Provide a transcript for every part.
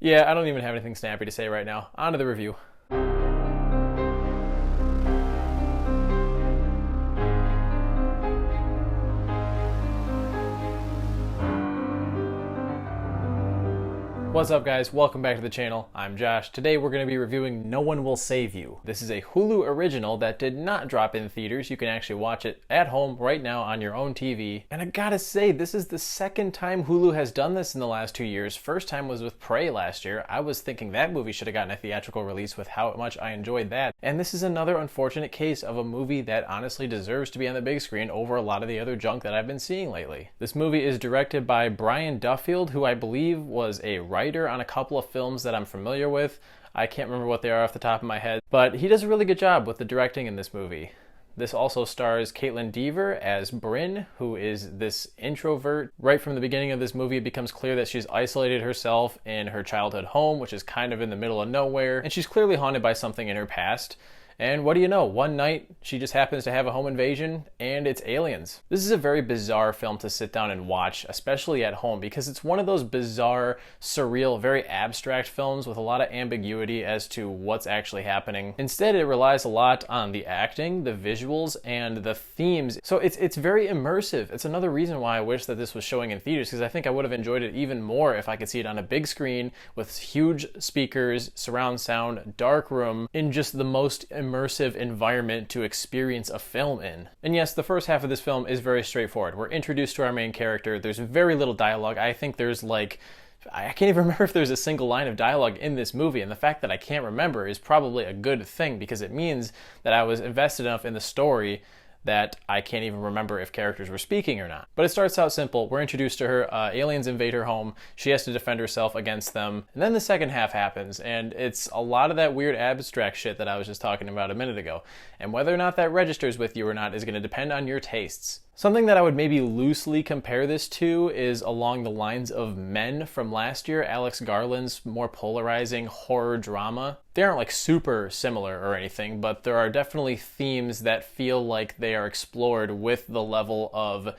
Yeah, I don't even have anything snappy to say right now. On to the review. What's up guys, welcome back to the channel. I'm Josh. Today we're going to be reviewing No One Will Save You. This is a Hulu original that did not drop in theaters. You can actually watch it at home right now on your own TV. And I gotta say, this is the second time Hulu has done this in the last 2 years. First time was with Prey last year. I was thinking that movie should have gotten a theatrical release with how much I enjoyed that. And this is another unfortunate case of a movie that honestly deserves to be on the big screen over a lot of the other junk that I've been seeing lately. This movie is directed by Brian Duffield, who I believe was a writer on a couple of films that I'm familiar with. I can't remember what they are off the top of my head, but he does a really good job with the directing in this movie. This also stars Caitlin Dever as Bryn, who is this introvert. Right from the beginning of this movie, it becomes clear that she's isolated herself in her childhood home, which is kind of in the middle of nowhere, and she's clearly haunted by something in her past. And what do you know? One night, she just happens to have a home invasion, and it's aliens. This is a very bizarre film to sit down and watch, especially at home, because it's one of those bizarre, surreal, very abstract films with a lot of ambiguity as to what's actually happening. Instead, it relies a lot on the acting, the visuals, and the themes. So it's very immersive. It's another reason why I wish that this was showing in theaters, because I think I would have enjoyed it even more if I could see it on a big screen with huge speakers, surround sound, dark room, in just the most immersive environment to experience a film in. And yes, the first half of this film is very straightforward. We're introduced to our main character. There's very little dialogue. I think there's I can't even remember if there's a single line of dialogue in this movie, and the fact that I can't remember is probably a good thing because it means that I was invested enough in the story that I can't even remember if characters were speaking or not. But it starts out simple. We're introduced to her, aliens invade her home, she has to defend herself against them, and then the second half happens, and it's a lot of that weird abstract shit that I was just talking about a minute ago. And whether or not that registers with you or not is going to depend on your tastes. Something that I would maybe loosely compare this to is along the lines of Men from last year, Alex Garland's more polarizing horror drama. They aren't like super similar or anything, but there are definitely themes that feel like they are explored with the level of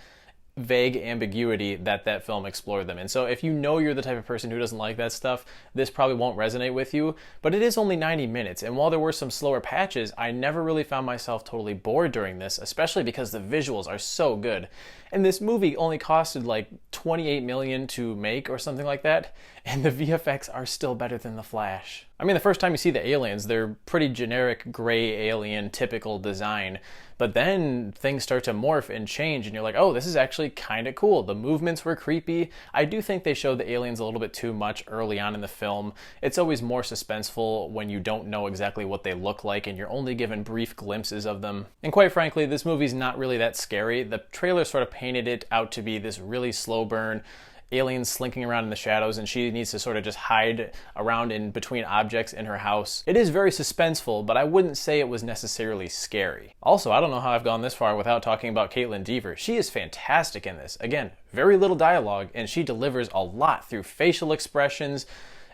vague ambiguity that film explored them in. So if you know you're the type of person who doesn't like that stuff, this probably won't resonate with you, but it is only 90 minutes, and while there were some slower patches, I never really found myself totally bored during this, especially because the visuals are so good. And this movie only costed like $28 million to make or something like that, and the VFX are still better than The Flash. I mean, the first time you see the aliens, they're pretty generic gray alien typical design, but then things start to morph and change and you're like, oh, this is actually kind of cool. The movements were creepy. I do think they showed the aliens a little bit too much early on in the film. It's always more suspenseful when you don't know exactly what they look like and you're only given brief glimpses of them. And quite frankly, this movie's not really that scary. The trailer sort of painted it out to be this really slow burn, aliens slinking around in the shadows, and she needs to sort of just hide around in between objects in her house. It is very suspenseful, but I wouldn't say it was necessarily scary. Also, I don't know how I've gone this far without talking about Caitlin Dever. She is fantastic in this. Again, very little dialogue, and she delivers a lot through facial expressions,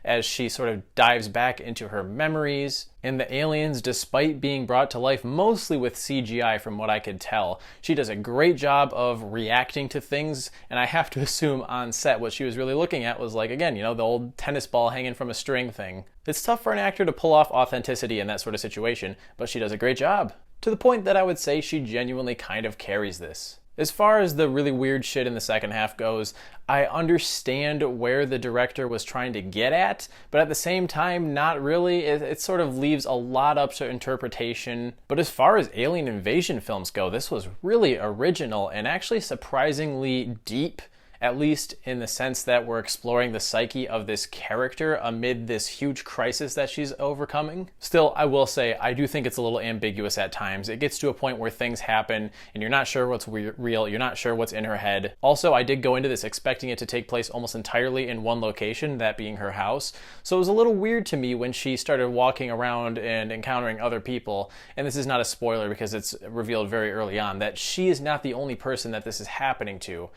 as she sort of dives back into her memories. And the aliens, despite being brought to life mostly with CGI from what I could tell, she does a great job of reacting to things, and I have to assume on set what she was really looking at was like, again, the old tennis ball hanging from a string thing. It's tough for an actor to pull off authenticity in that sort of situation, but she does a great job. To the point that I would say she genuinely kind of carries this. As far as the really weird shit in the second half goes, I understand where the director was trying to get at, but at the same time, not really. It sort of leaves a lot up to interpretation. But as far as alien invasion films go, this was really original and actually surprisingly deep. At least in the sense that we're exploring the psyche of this character amid this huge crisis that she's overcoming. Still, I will say, I do think it's a little ambiguous at times. It gets to a point where things happen and you're not sure what's real, you're not sure what's in her head. Also, I did go into this expecting it to take place almost entirely in one location, that being her house. So it was a little weird to me when she started walking around and encountering other people, and this is not a spoiler because it's revealed very early on, that she is not the only person that this is happening to.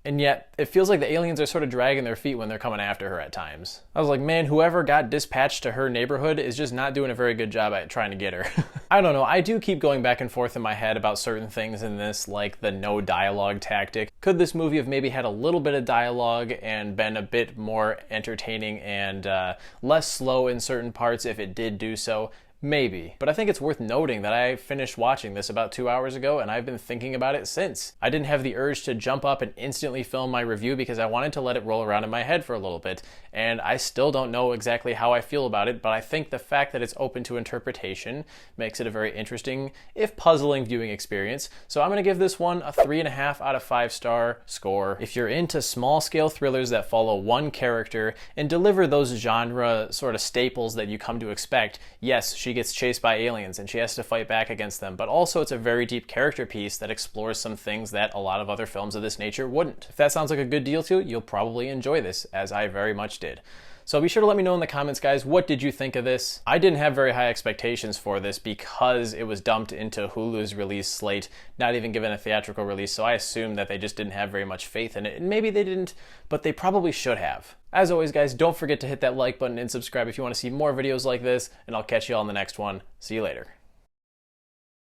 And yet, it feels like the aliens are sort of dragging their feet when they're coming after her at times. I was like, man, whoever got dispatched to her neighborhood is just not doing a very good job at trying to get her. I don't know, I do keep going back and forth in my head about certain things in this, like the no dialogue tactic. Could this movie have maybe had a little bit of dialogue and been a bit more entertaining and less slow in certain parts if it did do so? Maybe. But I think it's worth noting that I finished watching this about 2 hours ago and I've been thinking about it since. I didn't have the urge to jump up and instantly film my review because I wanted to let it roll around in my head for a little bit. And I still don't know exactly how I feel about it, but I think the fact that it's open to interpretation makes it a very interesting, if puzzling, viewing experience. So I'm going to give this one a 3.5 out of 5 star score. If you're into small scale thrillers that follow one character and deliver those genre sort of staples that you come to expect, yes, she gets chased by aliens and she has to fight back against them, but also it's a very deep character piece that explores some things that a lot of other films of this nature wouldn't. If that sounds like a good deal to you, you'll probably enjoy this, as I very much did. So be sure to let me know in the comments, guys, what did you think of this? I didn't have very high expectations for this because it was dumped into Hulu's release slate, not even given a theatrical release, so I assumed that they just didn't have very much faith in it, and maybe they didn't, but they probably should have. As always, guys, don't forget to hit that like button and subscribe if you want to see more videos like this, and I'll catch you all in the next one. See you later.